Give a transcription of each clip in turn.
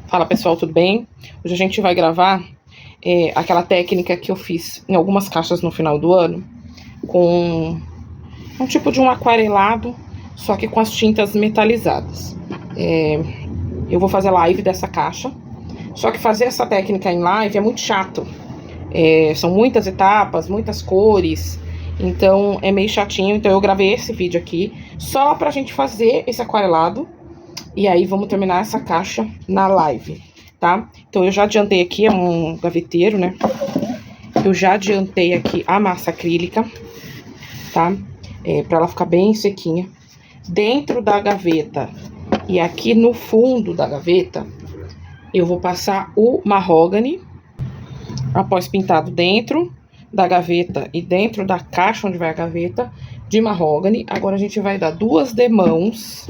Fala pessoal, tudo bem? Hoje a gente vai gravar aquela técnica que eu fiz em algumas caixas no final do ano, com um tipo de um aquarelado, só que com as tintas metalizadas. Eu vou fazer live dessa caixa, só que fazer essa técnica em live é muito chato. São muitas etapas, muitas cores, então é meio chatinho. Então eu gravei esse vídeo aqui só pra gente fazer esse aquarelado. E aí vamos terminar essa caixa na live, tá? Então eu já adiantei aqui, é um gaveteiro, né? Eu já adiantei aqui a massa acrílica, tá? Pra ela ficar bem sequinha. Dentro da gaveta e aqui no fundo da gaveta, eu vou passar o mahogany, após pintado dentro da gaveta e dentro da caixa onde vai a gaveta, de mahogany. Agora a gente vai dar 2 demãos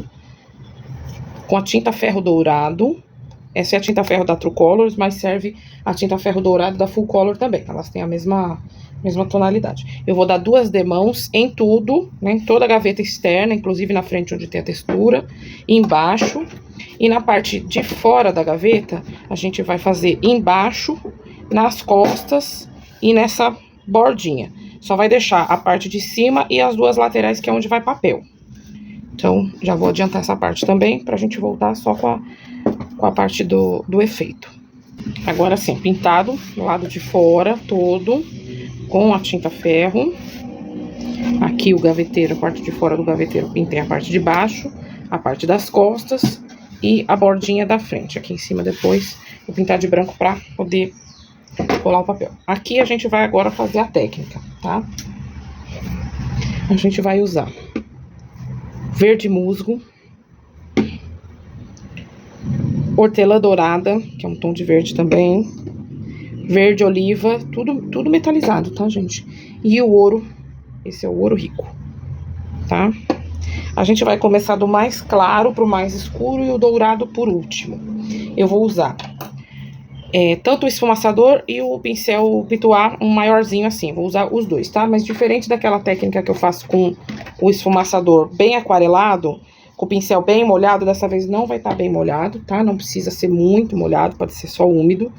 com a tinta ferro dourado. Essa é a tinta ferro da True Colors, mas serve a tinta ferro dourado da Full Color também. Elas têm a mesma tonalidade. Eu vou dar 2 demãos em tudo, né, em toda a gaveta externa, inclusive na frente onde tem a textura, embaixo. E na parte de fora da gaveta, a gente vai fazer embaixo, nas costas e nessa bordinha. Só vai deixar a parte de cima e as 2 laterais, que é onde vai papel. Então, já vou adiantar essa parte também, pra gente voltar só com a parte do efeito. Agora sim, pintado do lado de fora todo, com a tinta ferro. Aqui o gaveteiro, a parte de fora do gaveteiro, pintei a parte de baixo, a parte das costas e a bordinha da frente. Aqui em cima depois vou pintar de branco pra poder colar o papel. Aqui a gente vai agora fazer a técnica, tá? A gente vai usar verde musgo, hortelã dourada, que é um tom de verde também, verde oliva, tudo metalizado, tá, gente? E o ouro, esse é o ouro rico, tá? A gente vai começar do mais claro pro mais escuro e o dourado por último. Eu vou usar tanto o esfumaçador e o pincel pituar, um maiorzinho assim, vou usar os dois, tá? Mas diferente daquela técnica que eu faço com o esfumaçador bem aquarelado, com o pincel bem molhado, dessa vez não vai estar bem molhado, tá? Não precisa ser muito molhado, pode ser só úmido,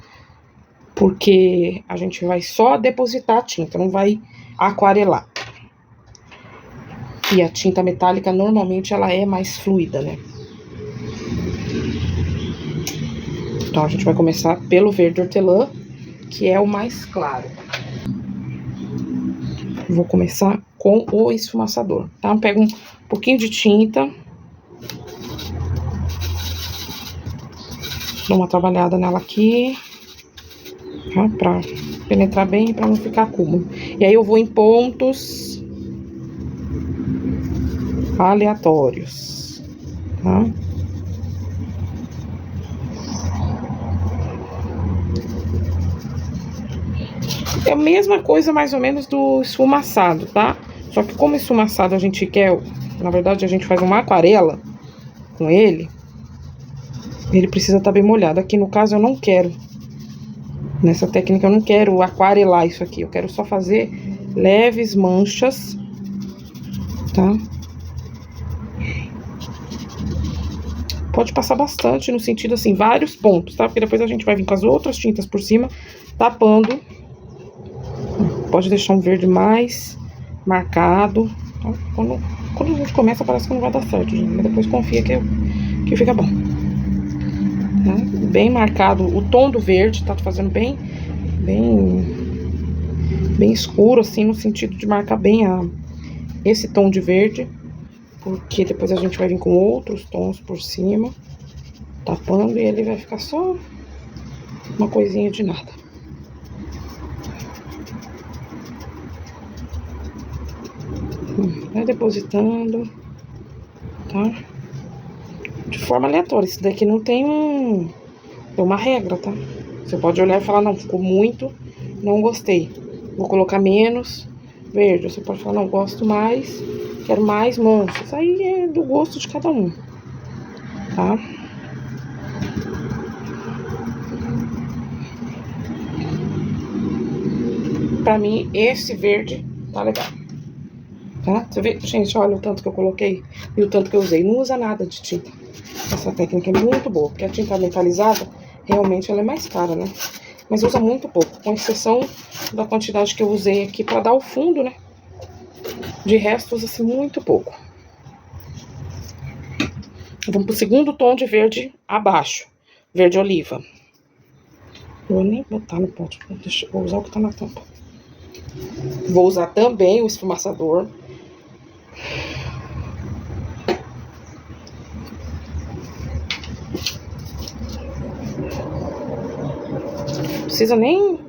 porque a gente vai só depositar a tinta, não vai aquarelar. E a tinta metálica, normalmente, ela é mais fluida, né? Então, a gente vai começar pelo verde hortelã, que é o mais claro. Vou começar com o esfumaçador, tá? Pego um pouquinho de tinta. Dou uma trabalhada nela aqui, tá? Pra penetrar bem e pra não ficar acúmulo. E aí eu vou em pontos aleatórios, tá? É a mesma coisa mais ou menos do esfumaçado, tá? Só que como esfumaçado a gente quer, na verdade a gente faz uma aquarela com ele precisa estar bem molhado. Aqui no caso eu não quero, nessa técnica eu não quero aquarelar isso aqui, eu quero só fazer leves manchas, tá? Pode passar bastante, no sentido assim, vários pontos, tá? Porque depois a gente vai vir com as outras tintas por cima, tapando. Pode deixar um verde mais marcado, tá? Quando a gente começa parece que não vai dar certo, gente, mas depois confia que fica bom. Tá? Bem marcado o tom do verde, tá fazendo bem escuro, assim, no sentido de marcar bem esse tom de verde, porque depois a gente vai vir com outros tons por cima, tapando, e ele vai ficar só uma coisinha de nada. Vai depositando, tá? De forma aleatória. Isso daqui não tem uma regra, tá? Você pode olhar e falar, não, ficou muito, não gostei, vou colocar menos verde. Você pode falar, não, gosto mais, quero mais mancha. Isso aí é do gosto de cada um, tá? Pra mim, esse verde tá legal. Tá? Você vê, gente, olha o tanto que eu coloquei e o tanto que eu usei. Não usa nada de tinta. Essa técnica é muito boa, porque a tinta metalizada, realmente ela é mais cara, né? Mas usa muito pouco, com exceção da quantidade que eu usei aqui pra dar o fundo, né? De resto, usa-se muito pouco. Vamos pro segundo tom de verde abaixo. Verde oliva. Vou nem botar no pote, vou usar o que tá na tampa. Vou usar também o esfumaçador. Não precisa nem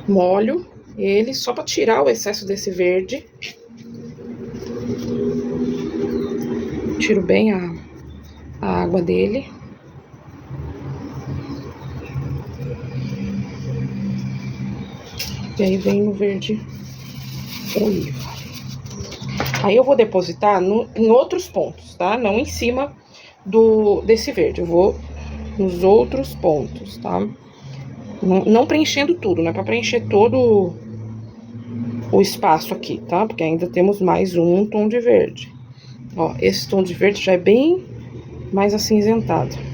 molho ele só para tirar o excesso desse verde. Tiro bem a água dele. E aí vem no verde oliva. Aí eu vou depositar em outros pontos, tá? Não em cima desse verde. Eu vou nos outros pontos, tá? Não preenchendo tudo, né? Pra preencher todo o espaço aqui, tá? Porque ainda temos mais um tom de verde. Ó, esse tom de verde já é bem mais acinzentado.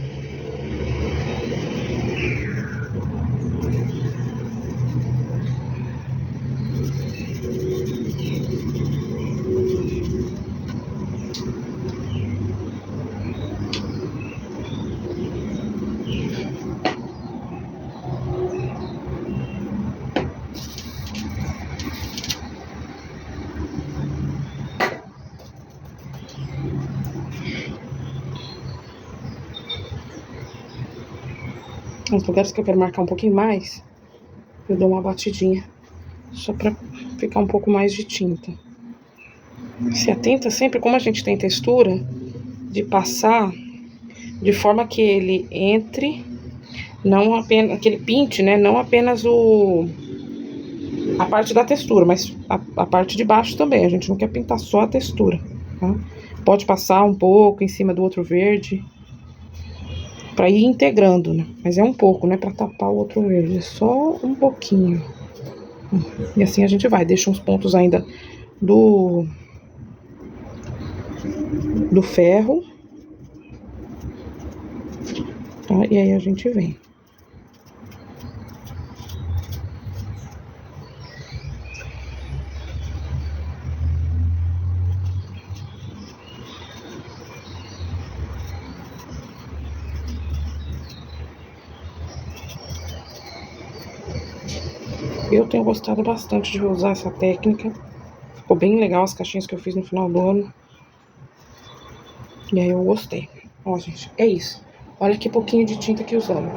Os lugares que eu quero marcar um pouquinho mais, eu dou uma batidinha, só pra ficar um pouco mais de tinta. Se atenta sempre, como a gente tem textura, de passar de forma que ele entre, não apenas, que ele pinte, né, não apenas a parte da textura, mas a parte de baixo também. A gente não quer pintar só a textura, tá? Pode passar um pouco em cima do outro verde, pra ir integrando, né? Mas é um pouco, né? Pra tapar o outro verde. É só um pouquinho. E assim a gente vai. Deixa uns pontos ainda do ferro. Tá? E aí a gente vem. Eu tenho gostado bastante de usar essa técnica. Ficou bem legal as caixinhas que eu fiz no final do ano. E aí eu gostei. Ó, gente, é isso. Olha que pouquinho de tinta que usamos.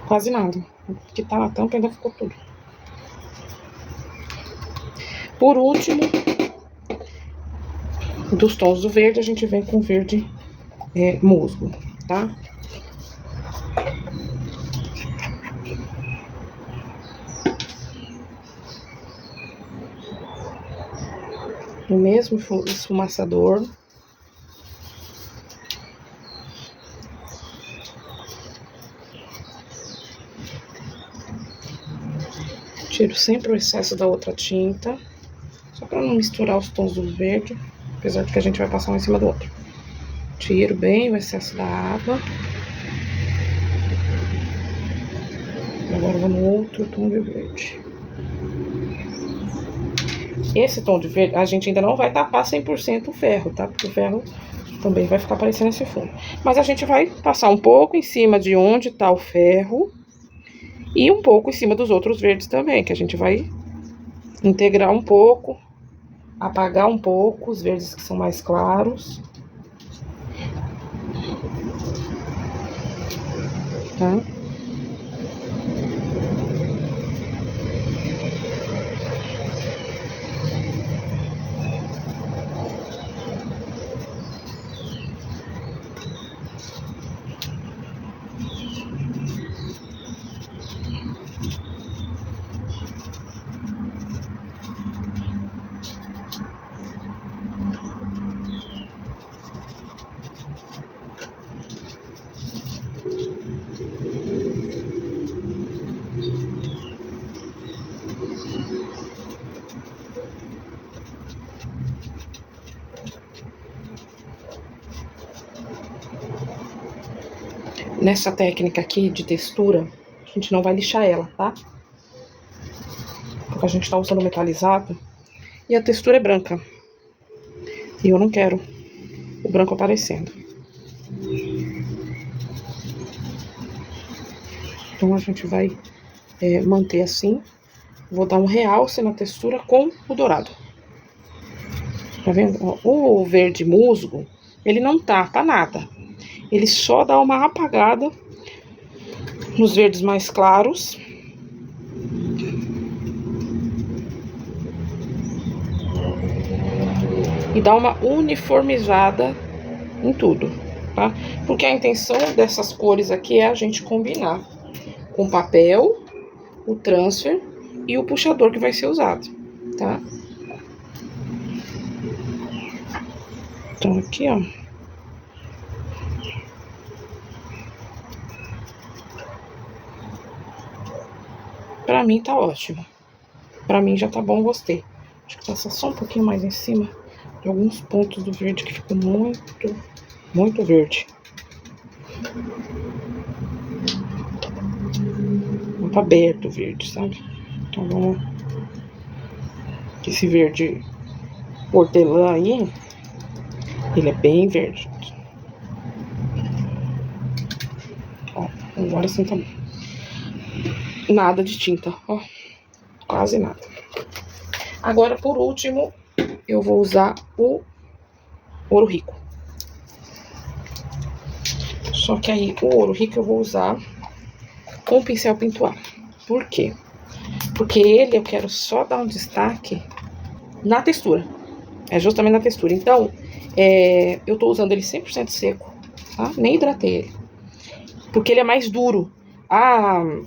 Quase nada. Porque tá na tampa ainda ficou tudo. Por último, dos tons do verde, a gente vem com verde musgo, tá? O mesmo esfumaçador. Tiro sempre o excesso da outra tinta, só para não misturar os tons do verde, apesar de que a gente vai passar um em cima do outro. Tiro bem o excesso da água. Agora vou no outro tom de verde. Esse tom de verde, a gente ainda não vai tapar 100% o ferro, tá? Porque o ferro também vai ficar aparecendo esse fundo. Mas a gente vai passar um pouco em cima de onde tá o ferro e um pouco em cima dos outros verdes também, que a gente vai integrar um pouco, apagar um pouco os verdes que são mais claros. Tá? nessa técnica aqui de textura, a gente não vai lixar ela, tá? Porque a gente tá usando metalizado e a textura é branca. E eu não quero o branco aparecendo. Então a gente vai manter assim. Vou dar um realce na textura com o dourado. Tá vendo? Ó, o verde musgo, ele não tapa nada. Ele só dá uma apagada nos verdes mais claros. E dá uma uniformizada em tudo, tá? Porque a intenção dessas cores aqui é a gente combinar com o papel, o transfer e o puxador que vai ser usado, tá? Então aqui, ó. Pra mim tá ótimo. Pra mim já tá bom, gostei. Acho que passar só um pouquinho mais em cima de alguns pontos do verde que ficou muito verde. Muito aberto o verde, sabe? Então vamos... Esse verde hortelã aí, ele é bem verde. Ó, agora sim tá bom. Nada de tinta, ó. Quase nada. Agora, por último, eu vou usar o ouro rico. Só que aí, o ouro rico eu vou usar com o pincel pintuar. Por quê? Porque ele eu quero só dar um destaque na textura. É justamente na textura. Então, eu tô usando ele 100% seco, tá? Nem hidratei ele. Porque ele é mais duro.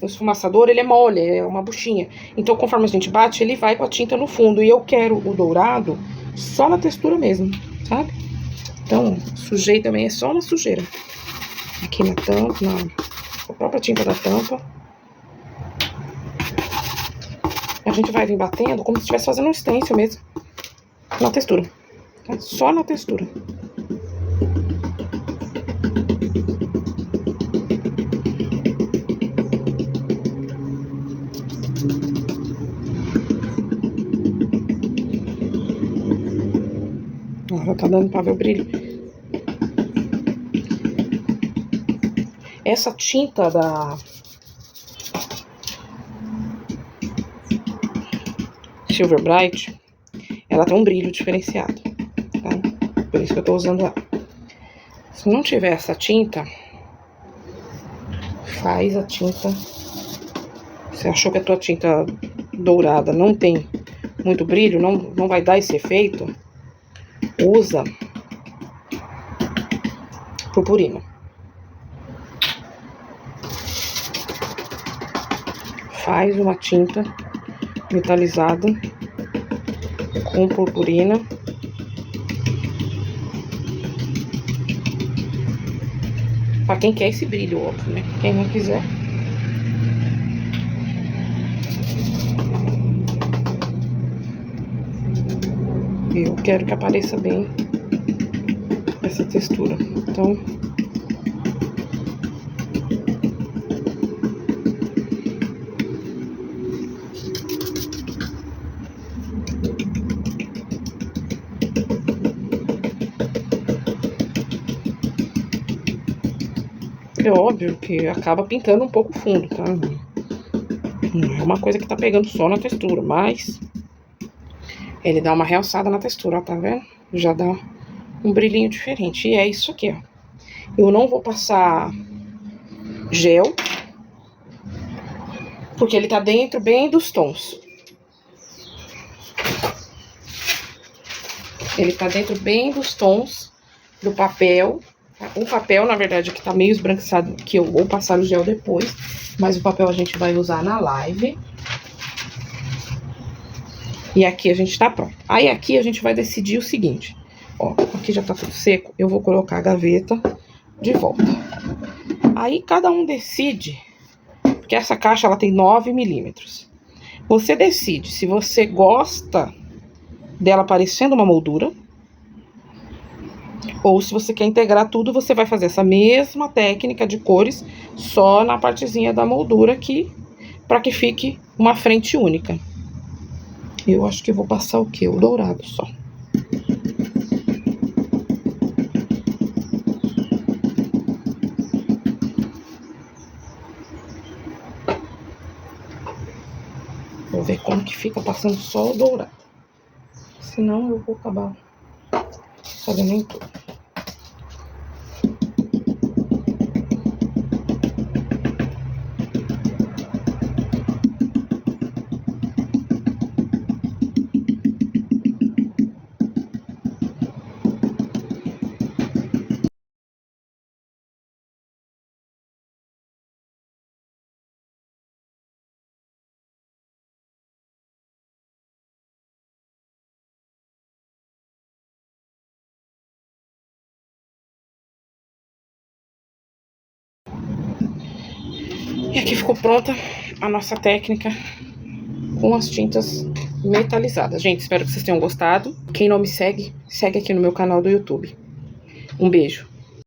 O esfumaçador, ele é mole, é uma buchinha. Então, conforme a gente bate, ele vai com a tinta no fundo. E eu quero o dourado só na textura mesmo, sabe? Então, sujei também, é só uma sujeira. Aqui na tampa, na própria tinta da tampa. A gente vai vir batendo como se estivesse fazendo um stencil mesmo. Na textura. Tá? Só na textura. Ó, já tá dando pra ver o brilho. Essa tinta da Silver Bright, ela tem um brilho diferenciado, tá? Por isso que eu tô usando ela. Se não tiver essa tinta, faz a tinta. Você achou que a tua tinta dourada não tem muito brilho, não vai dar esse efeito, usa purpurina. Faz uma tinta metalizada com purpurina. Pra quem quer esse brilho, óbvio, né? Quem não quiser. Eu quero que apareça bem essa textura. Então, é óbvio que acaba pintando um pouco fundo, tá? Não é uma coisa que tá pegando só na textura, mas ele dá uma realçada na textura, ó, tá vendo? Já dá um brilhinho diferente. E é isso aqui, ó. Eu não vou passar gel, porque ele tá dentro bem dos tons. Ele tá dentro bem dos tons do papel. O papel, na verdade, que tá meio esbranquiçado, que eu vou passar o gel depois. Mas o papel a gente vai usar na live. E aqui a gente tá pronto. Aí aqui a gente vai decidir o seguinte. Ó, aqui já tá tudo seco. Eu vou colocar a gaveta de volta. Aí cada um decide. Porque essa caixa, ela tem 9 milímetros. Você decide se você gosta dela parecendo uma moldura, Ou se você quer integrar tudo, você vai fazer essa mesma técnica de cores só na partezinha da moldura aqui, para que fique uma frente única. Eu acho que eu vou passar o quê? O dourado só. Vou ver como que fica passando só o dourado. Senão eu vou acabar fazendo em tudo. E aqui ficou pronta a nossa técnica com as tintas metalizadas. Gente, espero que vocês tenham gostado. Quem não me segue, segue aqui no meu canal do YouTube. Um beijo.